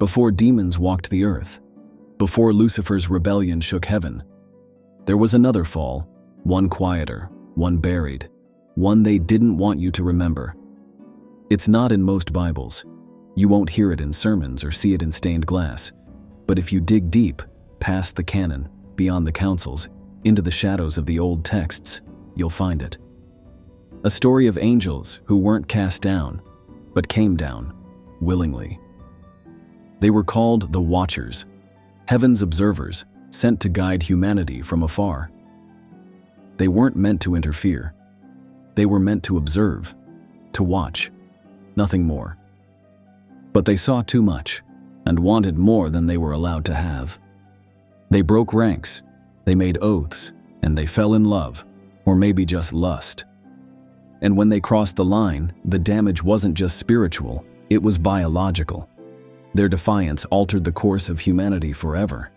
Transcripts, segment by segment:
before demons walked the earth, before Lucifer's rebellion shook heaven. There was another fall, one quieter, one buried, one they didn't want you to remember. It's not in most Bibles. You won't hear it in sermons or see it in stained glass. But if you dig deep, past the canon, beyond the councils, into the shadows of the old texts, you'll find it. A story of angels who weren't cast down, but came down, willingly. They were called the Watchers, heaven's observers, sent to guide humanity from afar. They weren't meant to interfere. They were meant to observe, to watch, nothing more. But they saw too much, and wanted more than they were allowed to have. They broke ranks, they made oaths, and they fell in love, or maybe just lust. And when they crossed the line, the damage wasn't just spiritual, it was biological. Their defiance altered the course of humanity forever.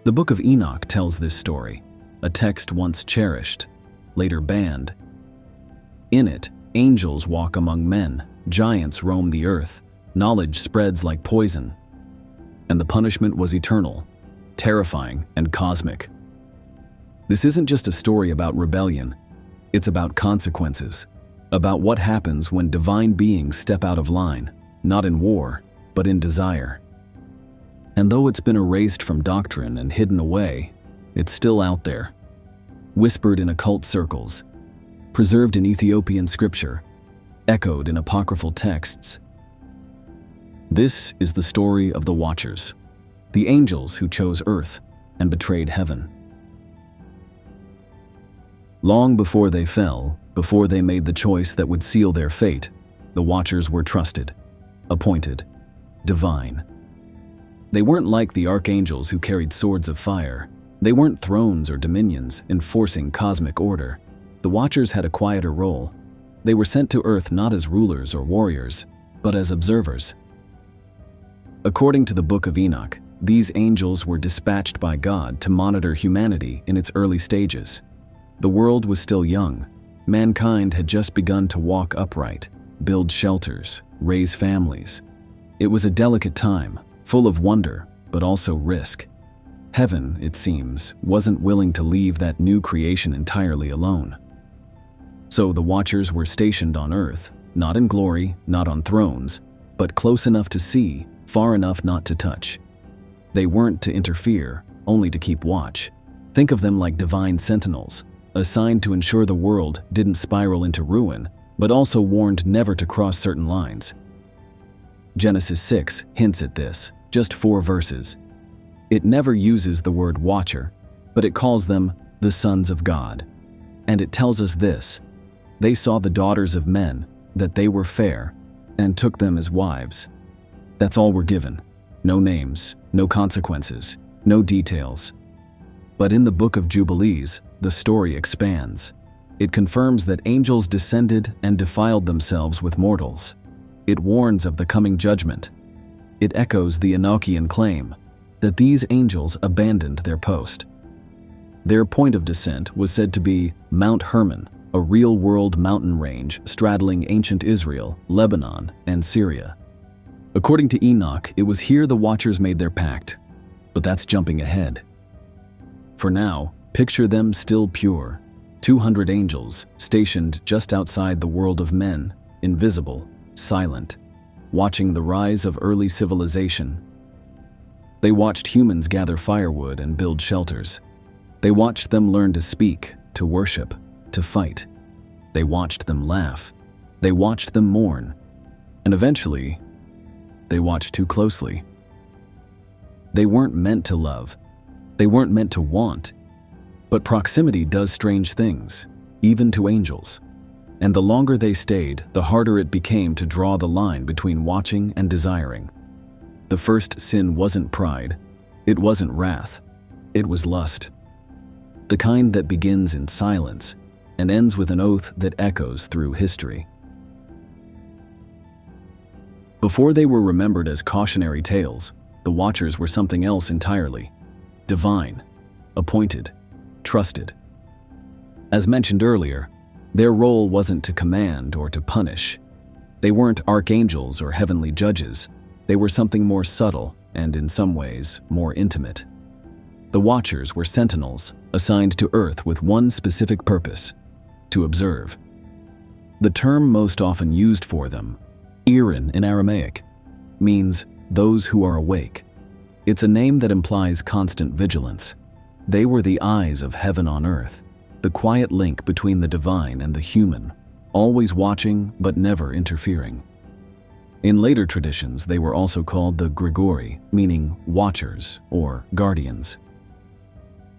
The Book of Enoch tells this story, a text once cherished, later banned. In it, angels walk among men, giants roam the earth, knowledge spreads like poison. And the punishment was eternal, terrifying, and cosmic. This isn't just a story about rebellion. It's about consequences, about what happens when divine beings step out of line, not in war, but in desire. And though it's been erased from doctrine and hidden away, it's still out there, whispered in occult circles, preserved in Ethiopian scripture, echoed in apocryphal texts. This is the story of the Watchers, the angels who chose earth and betrayed heaven. Long before they fell, before they made the choice that would seal their fate, the Watchers were trusted, appointed, divine. They weren't like the archangels who carried swords of fire. They weren't thrones or dominions enforcing cosmic order. The Watchers had a quieter role. They were sent to earth not as rulers or warriors, but as observers. According to the Book of Enoch, these angels were dispatched by God to monitor humanity in its early stages. The world was still young. Mankind had just begun to walk upright, build shelters, raise families. It was a delicate time, full of wonder, but also risk. Heaven, it seems, wasn't willing to leave that new creation entirely alone. So the Watchers were stationed on earth, not in glory, not on thrones, but close enough to see, far enough not to touch. They weren't to interfere, only to keep watch. Think of them like divine sentinels, assigned to ensure the world didn't spiral into ruin, but also warned never to cross certain lines. Genesis 6 hints at this, just 4 verses. It never uses the word watcher, but it calls them the sons of God. And it tells us this: they saw the daughters of men, that they were fair, and took them as wives. That's all we're given. No names, no consequences, no details. But in the Book of Jubilees, the story expands. It confirms that angels descended and defiled themselves with mortals. It warns of the coming judgment. It echoes the Enochian claim that these angels abandoned their post. Their point of descent was said to be Mount Hermon, a real-world mountain range straddling ancient Israel, Lebanon, and Syria. According to Enoch, it was here the Watchers made their pact, but that's jumping ahead. For now, picture them still pure, 200 angels stationed just outside the world of men, invisible, silent, watching the rise of early civilization. They watched humans gather firewood and build shelters. They watched them learn to speak, to worship, to fight. They watched them laugh. They watched them mourn. And eventually, they watched too closely. They weren't meant to love. They weren't meant to want. But proximity does strange things, even to angels. And the longer they stayed, the harder it became to draw the line between watching and desiring. The first sin wasn't pride. It wasn't wrath. It was lust. The kind that begins in silence and ends with an oath that echoes through history. Before they were remembered as cautionary tales, the Watchers were something else entirely. Divine, appointed, trusted. As mentioned earlier, their role wasn't to command or to punish. They weren't archangels or heavenly judges. They were something more subtle and, in some ways, more intimate. The Watchers were sentinels assigned to Earth with one specific purpose: to observe. The term most often used for them, Irin in Aramaic, means those who are awake. It's a name that implies constant vigilance. They were the eyes of heaven on earth, the quiet link between the divine and the human, always watching but never interfering. In later traditions, they were also called the Grigori, meaning watchers or guardians.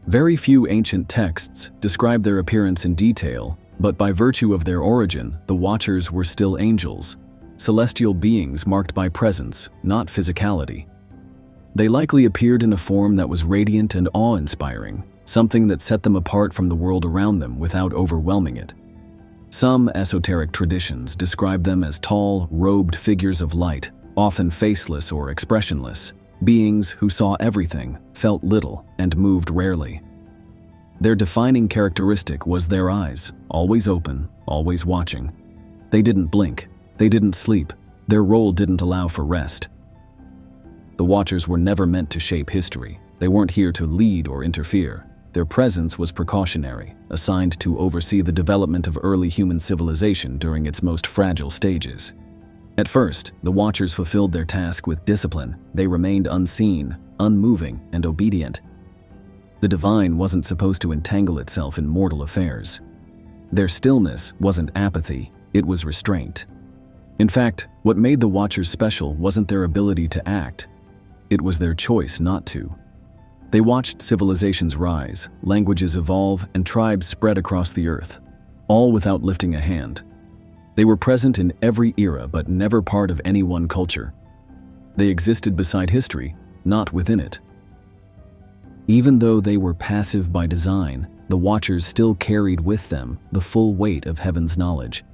Very few ancient texts describe their appearance in detail, but by virtue of their origin, the Watchers were still angels, celestial beings marked by presence, not physicality. They likely appeared in a form that was radiant and awe-inspiring, something that set them apart from the world around them without overwhelming it. Some esoteric traditions describe them as tall, robed figures of light, often faceless or expressionless, beings who saw everything, felt little, and moved rarely. Their defining characteristic was their eyes, always open, always watching. They didn't blink, they didn't sleep, their role didn't allow for rest. The Watchers were never meant to shape history. They weren't here to lead or interfere. Their presence was precautionary, assigned to oversee the development of early human civilization during its most fragile stages. At first, the Watchers fulfilled their task with discipline. They remained unseen, unmoving, and obedient. The divine wasn't supposed to entangle itself in mortal affairs. Their stillness wasn't apathy, it was restraint. In fact, what made the Watchers special wasn't their ability to act. It was their choice not to. They watched civilizations rise, languages evolve, and tribes spread across the earth, all without lifting a hand. They were present in every era but never part of any one culture. They existed beside history, not within it. Even though they were passive by design, the Watchers still carried with them the full weight of heaven's knowledge.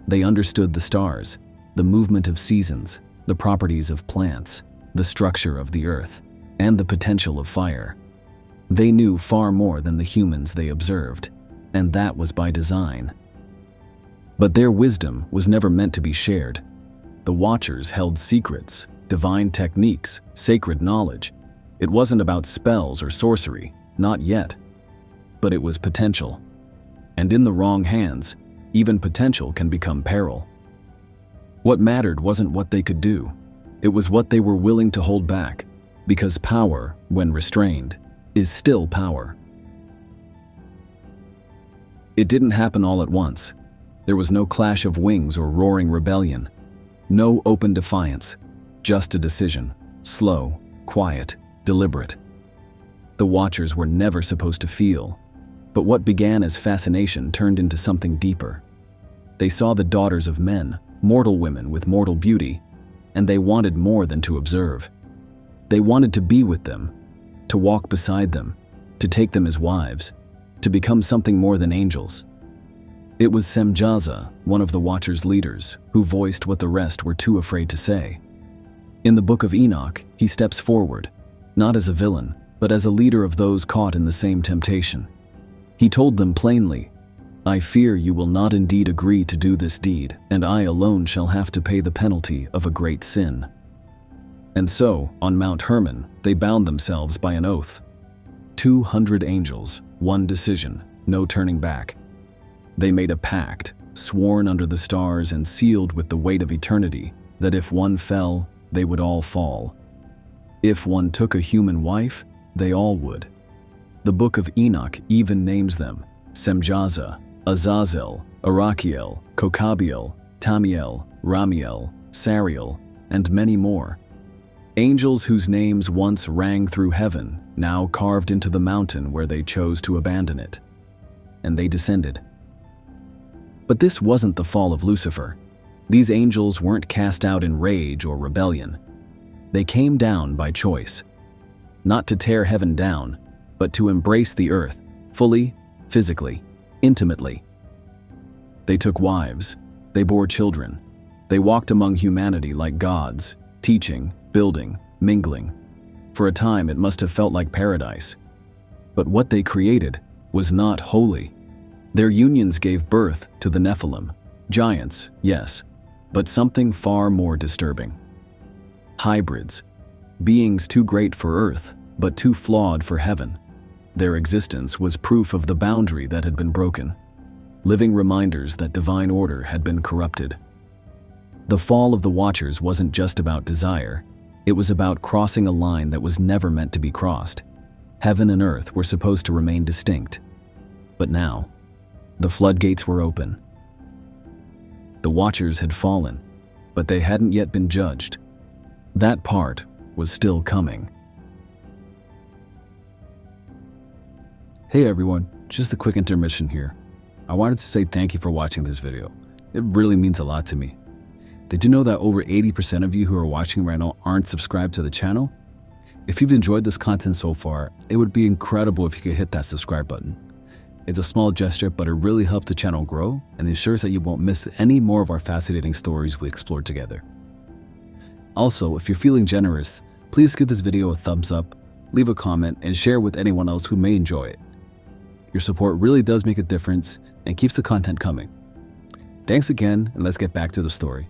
They understood the stars, the movement of seasons, the properties of plants, the structure of the earth, and the potential of fire. They knew far more than the humans they observed, and that was by design. But their wisdom was never meant to be shared. The Watchers held secrets, divine techniques, sacred knowledge. It wasn't about spells or sorcery, not yet. But it was potential. And in the wrong hands, even potential can become peril. What mattered wasn't what they could do. It was what they were willing to hold back, because power, when restrained, is still power. It didn't happen all at once. There was no clash of wings or roaring rebellion. No open defiance, just a decision, slow, quiet, deliberate. The Watchers were never supposed to feel, but what began as fascination turned into something deeper. They saw the daughters of men, mortal women with mortal beauty, and they wanted more than to observe. They wanted to be with them, to walk beside them, to take them as wives, to become something more than angels. It was Semjaza, one of the Watchers' leaders, who voiced what the rest were too afraid to say. In the Book of Enoch, he steps forward, not as a villain, but as a leader of those caught in the same temptation. He told them plainly, "I fear you will not indeed agree to do this deed, and I alone shall have to pay the penalty of a great sin." And so, on Mount Hermon, they bound themselves by an oath. 200 angels, one decision, no turning back. They made a pact, sworn under the stars and sealed with the weight of eternity, that if one fell, they would all fall. If one took a human wife, they all would. The Book of Enoch even names them Semjaza, Azazel, Arachiel, Kokabiel, Tamiel, Ramiel, Sariel, and many more. Angels whose names once rang through heaven, now carved into the mountain where they chose to abandon it. And they descended. But this wasn't the fall of Lucifer. These angels weren't cast out in rage or rebellion. They came down by choice. Not to tear heaven down, but to embrace the earth, fully, physically, intimately. They took wives. They bore children. They walked among humanity like gods, teaching, building, mingling. For a time, it must have felt like paradise. But what they created was not holy. Their unions gave birth to the Nephilim, giants, yes, but something far more disturbing. hybrids, beings too great for Earth, but too flawed for heaven. Their existence was proof of the boundary that had been broken, living reminders that divine order had been corrupted. The fall of the Watchers wasn't just about desire, it was about crossing a line that was never meant to be crossed. Heaven and Earth were supposed to remain distinct. But now, the floodgates were open. The Watchers had fallen, but they hadn't yet been judged. That part was still coming. Hey everyone, just a quick intermission here. I wanted to say thank you for watching this video. It really means a lot to me. Did you know that over 80% of you who are watching right now aren't subscribed to the channel? If you've enjoyed this content so far, it would be incredible if you could hit that subscribe button. It's a small gesture, but it really helps the channel grow and ensures that you won't miss any more of our fascinating stories we explore together. Also, if you're feeling generous, please give this video a thumbs up, leave a comment, and share with anyone else who may enjoy it. Your support really does make a difference and keeps the content coming. Thanks again, and let's get back to the story.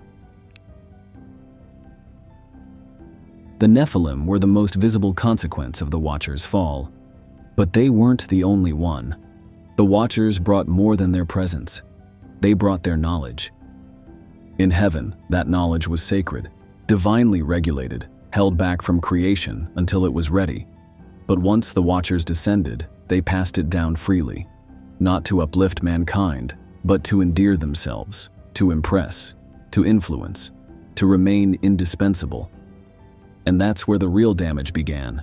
The Nephilim were the most visible consequence of the Watchers' fall, but they weren't the only one. The Watchers brought more than their presence. They brought their knowledge. In heaven, that knowledge was sacred, divinely regulated, held back from creation until it was ready. But once the Watchers descended, they passed it down freely, not to uplift mankind, but to endear themselves, to impress, to influence, to remain indispensable. And that's where the real damage began.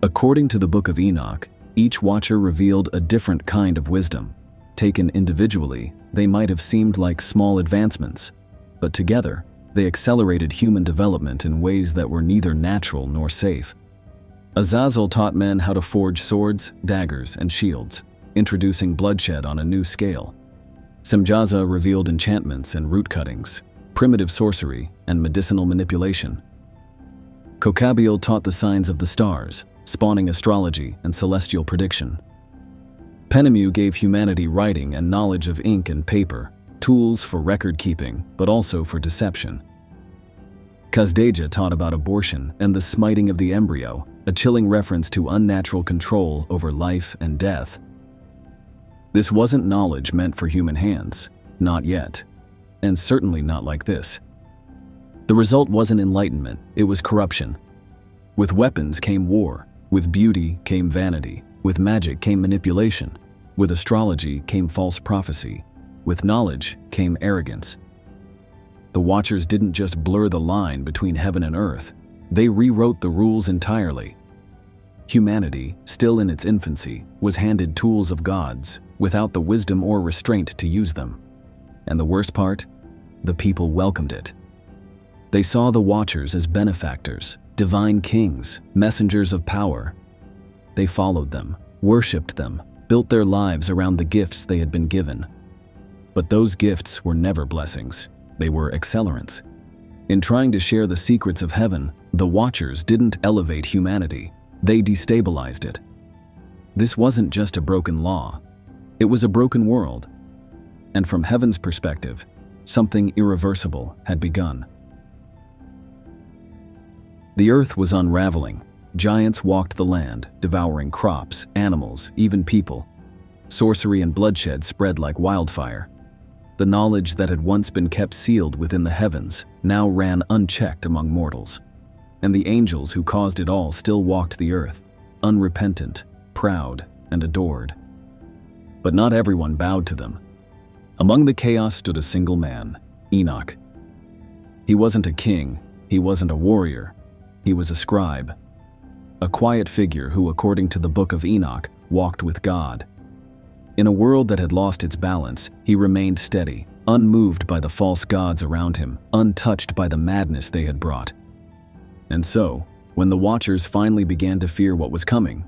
According to the Book of Enoch, each Watcher revealed a different kind of wisdom. Taken individually, they might have seemed like small advancements, but together, they accelerated human development in ways that were neither natural nor safe. Azazel taught men how to forge swords, daggers, and shields, introducing bloodshed on a new scale. Semjaza revealed enchantments and root cuttings, primitive sorcery, and medicinal manipulation. Kokabiel taught the signs of the stars, spawning astrology and celestial prediction. Penemu gave humanity writing and knowledge of ink and paper, tools for record-keeping, but also for deception. Kazdeja taught about abortion and the smiting of the embryo, a chilling reference to unnatural control over life and death. This wasn't knowledge meant for human hands, not yet, and certainly not like this. The result wasn't enlightenment, it was corruption. With weapons came war, with beauty came vanity, with magic came manipulation, with astrology came false prophecy, with knowledge came arrogance. The Watchers didn't just blur the line between heaven and earth, they rewrote the rules entirely. Humanity, still in its infancy, was handed tools of gods, without the wisdom or restraint to use them. And the worst part? The people welcomed it. They saw the Watchers as benefactors, divine kings, messengers of power. They followed them, worshipped them, built their lives around the gifts they had been given. But those gifts were never blessings, they were accelerants. In trying to share the secrets of heaven, the Watchers didn't elevate humanity, they destabilized it. This wasn't just a broken law, it was a broken world. And from heaven's perspective, something irreversible had begun. The earth was unraveling. Giants walked the land, devouring crops, animals, even people. Sorcery and bloodshed spread like wildfire. The knowledge that had once been kept sealed within the heavens now ran unchecked among mortals. And the angels who caused it all still walked the earth, unrepentant, proud, and adored. But not everyone bowed to them. Among the chaos stood a single man, Enoch. He wasn't a king, he wasn't a warrior, he was a scribe. A quiet figure who, according to the Book of Enoch, walked with God. In a world that had lost its balance, he remained steady, unmoved by the false gods around him, untouched by the madness they had brought. And so, when the Watchers finally began to fear what was coming,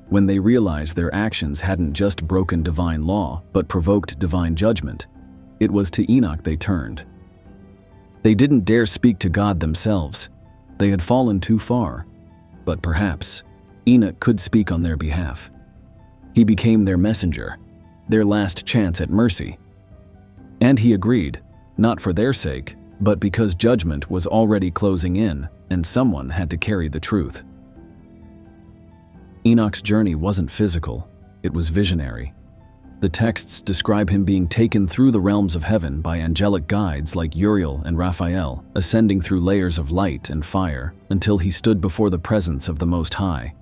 when they realized their actions hadn't just broken divine law, but provoked divine judgment, it was to Enoch they turned. They didn't dare speak to God themselves. They had fallen too far. But perhaps Enoch could speak on their behalf. He became their messenger, their last chance at mercy. And he agreed, not for their sake, but because judgment was already closing in and someone had to carry the truth. Enoch's journey wasn't physical, it was visionary. The texts describe him being taken through the realms of heaven by angelic guides like Uriel and Raphael, ascending through layers of light and fire until he stood before the presence of the Most High.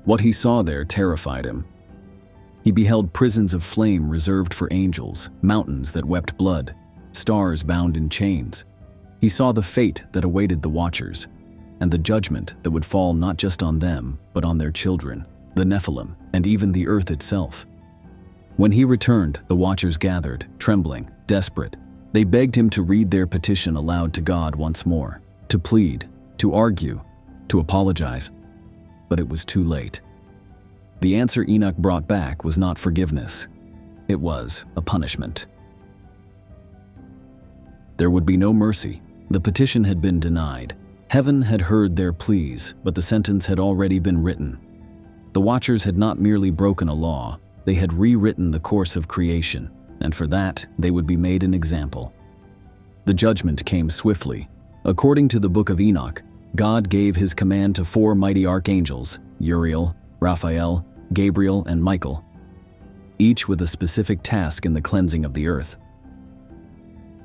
What he saw there terrified him. He beheld prisons of flame reserved for angels, mountains that wept blood, stars bound in chains. He saw the fate that awaited the Watchers, and the judgment that would fall not just on them, but on their children, the Nephilim, and even the earth itself. When he returned, the Watchers gathered, trembling, desperate. They begged him to read their petition aloud to God once more, to plead, to argue, to apologize. But it was too late. The answer Enoch brought back was not forgiveness. It was a punishment. There would be no mercy. The petition had been denied. Heaven had heard their pleas, but the sentence had already been written. The Watchers had not merely broken a law, they had rewritten the course of creation, and for that, they would be made an example. The judgment came swiftly. According to the Book of Enoch, God gave his command to 4 mighty archangels, Uriel, Raphael, Gabriel, and Michael, each with a specific task in the cleansing of the earth.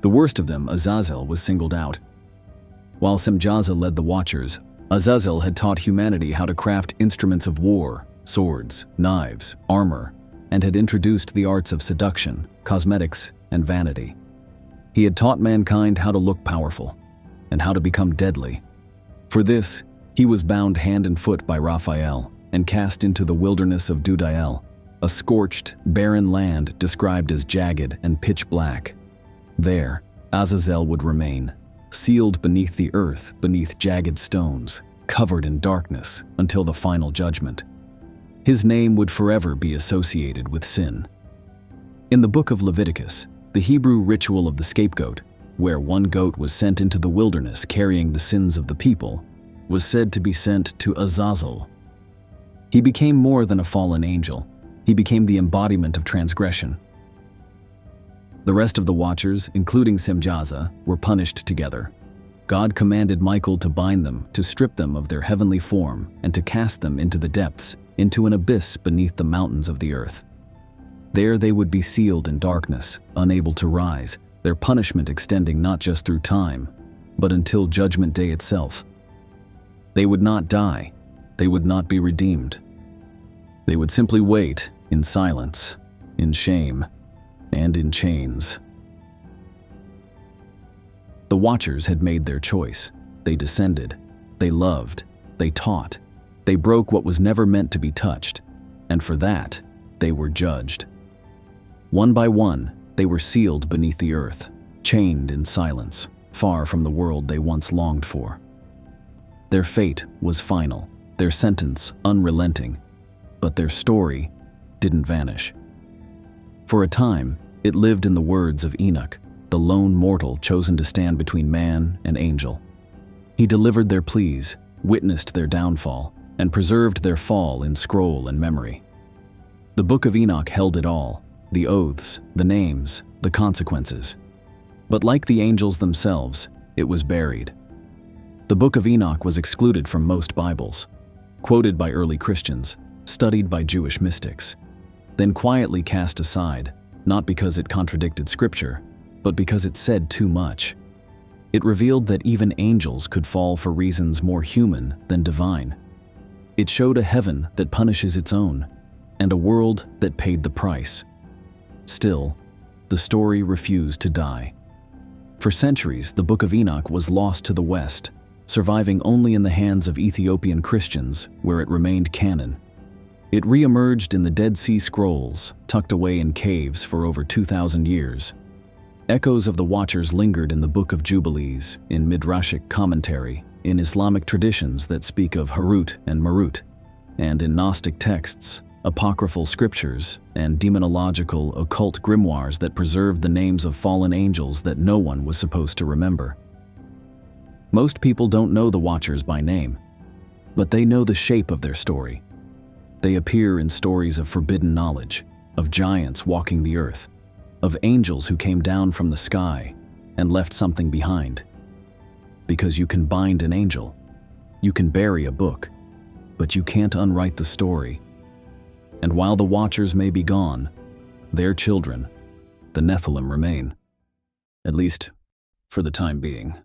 The worst of them, Azazel, was singled out. While Semjaza led the Watchers, Azazel had taught humanity how to craft instruments of war, swords, knives, armor, and had introduced the arts of seduction, cosmetics, and vanity. He had taught mankind how to look powerful, and how to become deadly. For this, he was bound hand and foot by Raphael and cast into the wilderness of Dudael, a scorched, barren land described as jagged and pitch black. There, Azazel would remain, sealed beneath the earth, beneath jagged stones, covered in darkness until the final judgment. His name would forever be associated with sin. In the book of Leviticus, the Hebrew ritual of the scapegoat, where one goat was sent into the wilderness carrying the sins of the people, was said to be sent to Azazel. He became more than a fallen angel. He became the embodiment of transgression. The rest of the Watchers, including Semjaza, were punished together. God commanded Michael to bind them, to strip them of their heavenly form, and to cast them into the depths, into an abyss beneath the mountains of the earth. There they would be sealed in darkness, unable to rise, their punishment extending not just through time, but until Judgment Day itself. They would not die. They would not be redeemed. They would simply wait in silence, in shame, and in chains. The Watchers had made their choice. They descended. They loved. They taught. They broke what was never meant to be touched, and for that, they were judged. One by one, they were sealed beneath the earth, chained in silence, far from the world they once longed for. Their fate was final, their sentence unrelenting, but their story didn't vanish. For a time, it lived in the words of Enoch, the lone mortal chosen to stand between man and angel. He delivered their pleas, witnessed their downfall, and preserved their fall in scroll and memory. The Book of Enoch held it all, the oaths, the names, the consequences. But like the angels themselves, it was buried. The Book of Enoch was excluded from most Bibles, quoted by early Christians, studied by Jewish mystics, then quietly cast aside, not because it contradicted Scripture, but because it said too much. It revealed that even angels could fall for reasons more human than divine. It showed a heaven that punishes its own, and a world that paid the price. Still, the story refused to die. For centuries, the Book of Enoch was lost to the West, surviving only in the hands of Ethiopian Christians, where it remained canon. It re-emerged in the Dead Sea Scrolls, tucked away in caves for over 2,000 years. Echoes of the Watchers lingered in the Book of Jubilees, in Midrashic commentary, in Islamic traditions that speak of Harut and Marut, and in Gnostic texts, apocryphal scriptures, and demonological occult grimoires that preserved the names of fallen angels that no one was supposed to remember. Most people don't know the Watchers by name, but they know the shape of their story. They appear in stories of forbidden knowledge, of giants walking the earth, of angels who came down from the sky, and left something behind. Because you can bind an angel, you can bury a book, but you can't unwrite the story. And while the Watchers may be gone, their children, the Nephilim, remain. At least, for the time being.